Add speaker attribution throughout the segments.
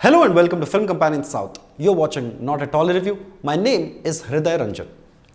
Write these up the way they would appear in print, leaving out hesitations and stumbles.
Speaker 1: Hello and welcome to Film Companion South. You're watching NotATollyReview. My name is HridayRanjan.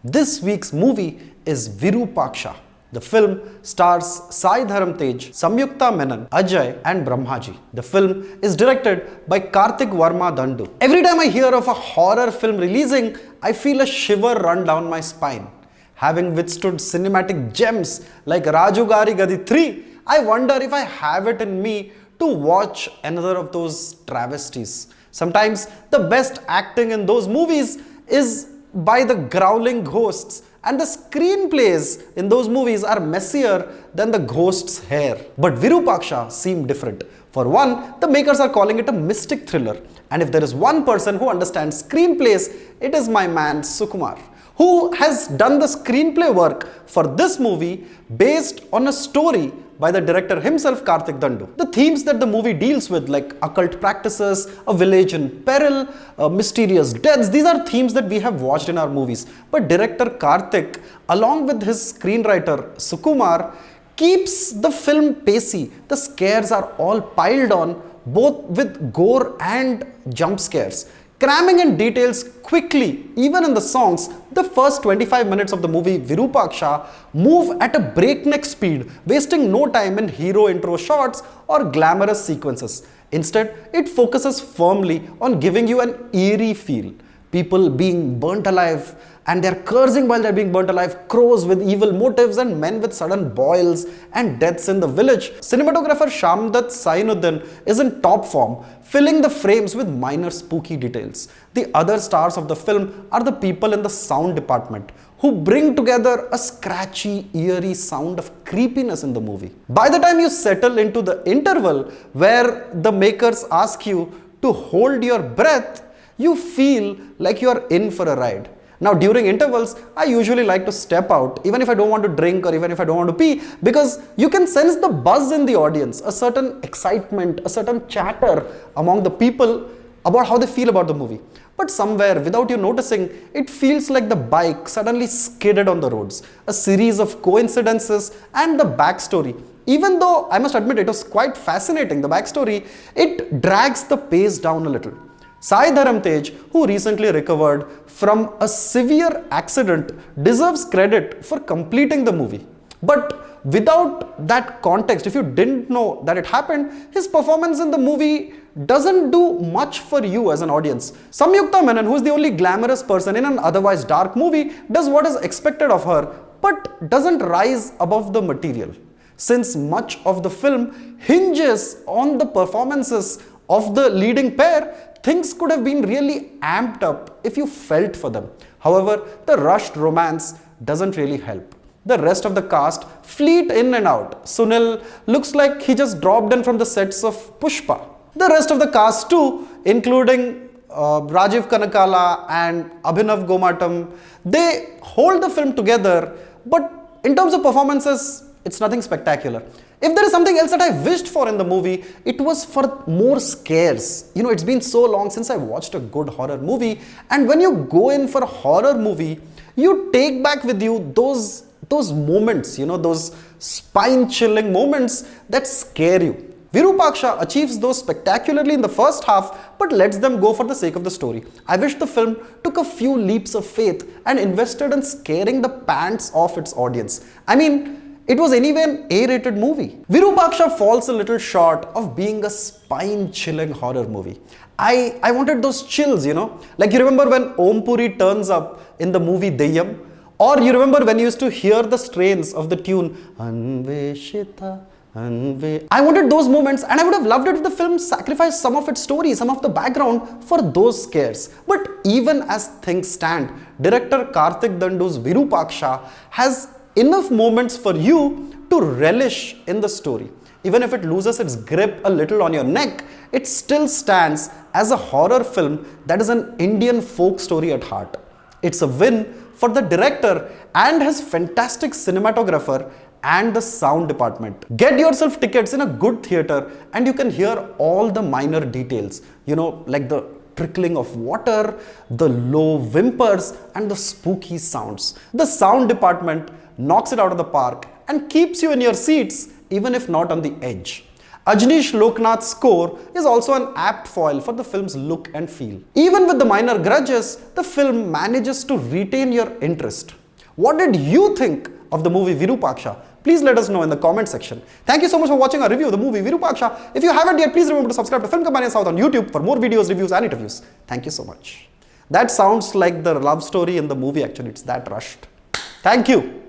Speaker 1: This week's movie is Virupaksha. The film stars Sai Dharam Tej, Samyuktha Menon, Ajay and Brahmaji. The film is directed by Karthik Varma Dandu. Every time I hear of a horror film releasing, I feel a shiver run down my spine. Having withstood cinematic gems like Raju Gari Gadi 3, I wonder if I have it in me to watch another of those travesties. Sometimes the best acting in those movies is by the growling ghosts, and the screenplays in those movies are messier than the ghost's hair. But Virupaksha seemed different. For one, the makers are calling it a mystic thriller, and if there is one person who understands screenplays, it is my man Sukumar, who has done the screenplay work for this movie based on a story by the director himself, Karthik Dandu. The themes that the movie deals with, like occult practices, a village in peril, mysterious deaths, these are themes that we have watched in our movies. But director Karthik, along with his screenwriter Sukumar, keeps the film pacey. The scares are all piled on, both with gore and jump scares, cramming in details quickly. Even in the songs, the first 25 minutes of the movie Virupaksha move at a breakneck speed, wasting no time in hero intro shots or glamorous sequences. Instead, it focuses firmly on giving you an eerie feel. People being burnt alive, and they're cursing while they're being burnt alive, crows with evil motives and men with sudden boils and deaths in the village. Cinematographer Shamdat Sainuddin is in top form, filling the frames with minor spooky details. The other stars of the film are the people in the sound department, who bring together a scratchy, eerie sound of creepiness in the movie. By the time you settle into the interval where the makers ask you to hold your breath, you feel like you are in for a ride. Now, during intervals, I usually like to step out, even if I don't want to drink or even if I don't want to pee, because you can sense the buzz in the audience, a certain excitement, a certain chatter among the people about how they feel about the movie. But somewhere, without you noticing, it feels like the bike suddenly skidded on the roads. A series of coincidences and the backstory. Even though I must admit it was quite fascinating, the backstory, it drags the pace down a little. Sai Dharam Tej, who recently recovered from a severe accident, deserves credit for completing the movie. But without that context, if you didn't know that it happened, his performance in the movie doesn't do much for you as an audience. Samyuktha Menon, who is the only glamorous person in an otherwise dark movie, does what is expected of her, but doesn't rise above the material. Since much of the film hinges on the performances of the leading pair, things could have been really amped up if you felt for them. However, the rushed romance doesn't really help. The rest of the cast fleet in and out. Sunil looks like he just dropped in from the sets of Pushpa. The rest of the cast too, including Rajiv Kanakala and Abhinav Gomatam, they hold the film together, but in terms of performances, it's nothing spectacular. If there is something else that I wished for in the movie, it was for more scares. You know, it's been so long since I watched a good horror movie, and when you go in for a horror movie, you take back with you those moments, you know, those spine-chilling moments that scare you. Virupaksha achieves those spectacularly in the first half, but lets them go for the sake of the story. I wish the film took a few leaps of faith and invested in scaring the pants off its audience. I mean, it was anyway an A-rated movie. Virupaksha falls a little short of being a spine-chilling horror movie. I wanted those chills, you know. Like you remember when Om Puri turns up in the movie Deyyam? Or you remember when you used to hear the strains of the tune Anveshita, Anve. I wanted those moments, and I would have loved it if the film sacrificed some of its story, some of the background for those scares. But even as things stand, director Karthik Dandu's Virupaksha has enough moments for you to relish in the story. Even if it loses its grip a little on your neck, it still stands as a horror film that is an Indian folk story at heart. It's a win for the director and his fantastic cinematographer and the sound department. Get yourself tickets in a good theater and you can hear all the minor details, you know, like the trickling of water, the low whimpers and the spooky sounds. The sound department knocks it out of the park and keeps you in your seats even if not on the edge. Ajnish Loknath's score is also an apt foil for the film's look and feel. Even with the minor grudges, the film manages to retain your interest. What did you think of the movie Virupaksha? Please let us know in the comment section. Thank you so much for watching our review of the movie Virupaksha. If you haven't yet, please remember to subscribe to Film Companion South on YouTube for more videos, reviews and interviews. Thank you so much. That sounds like the love story in the movie actually. It's that rushed. Thank you.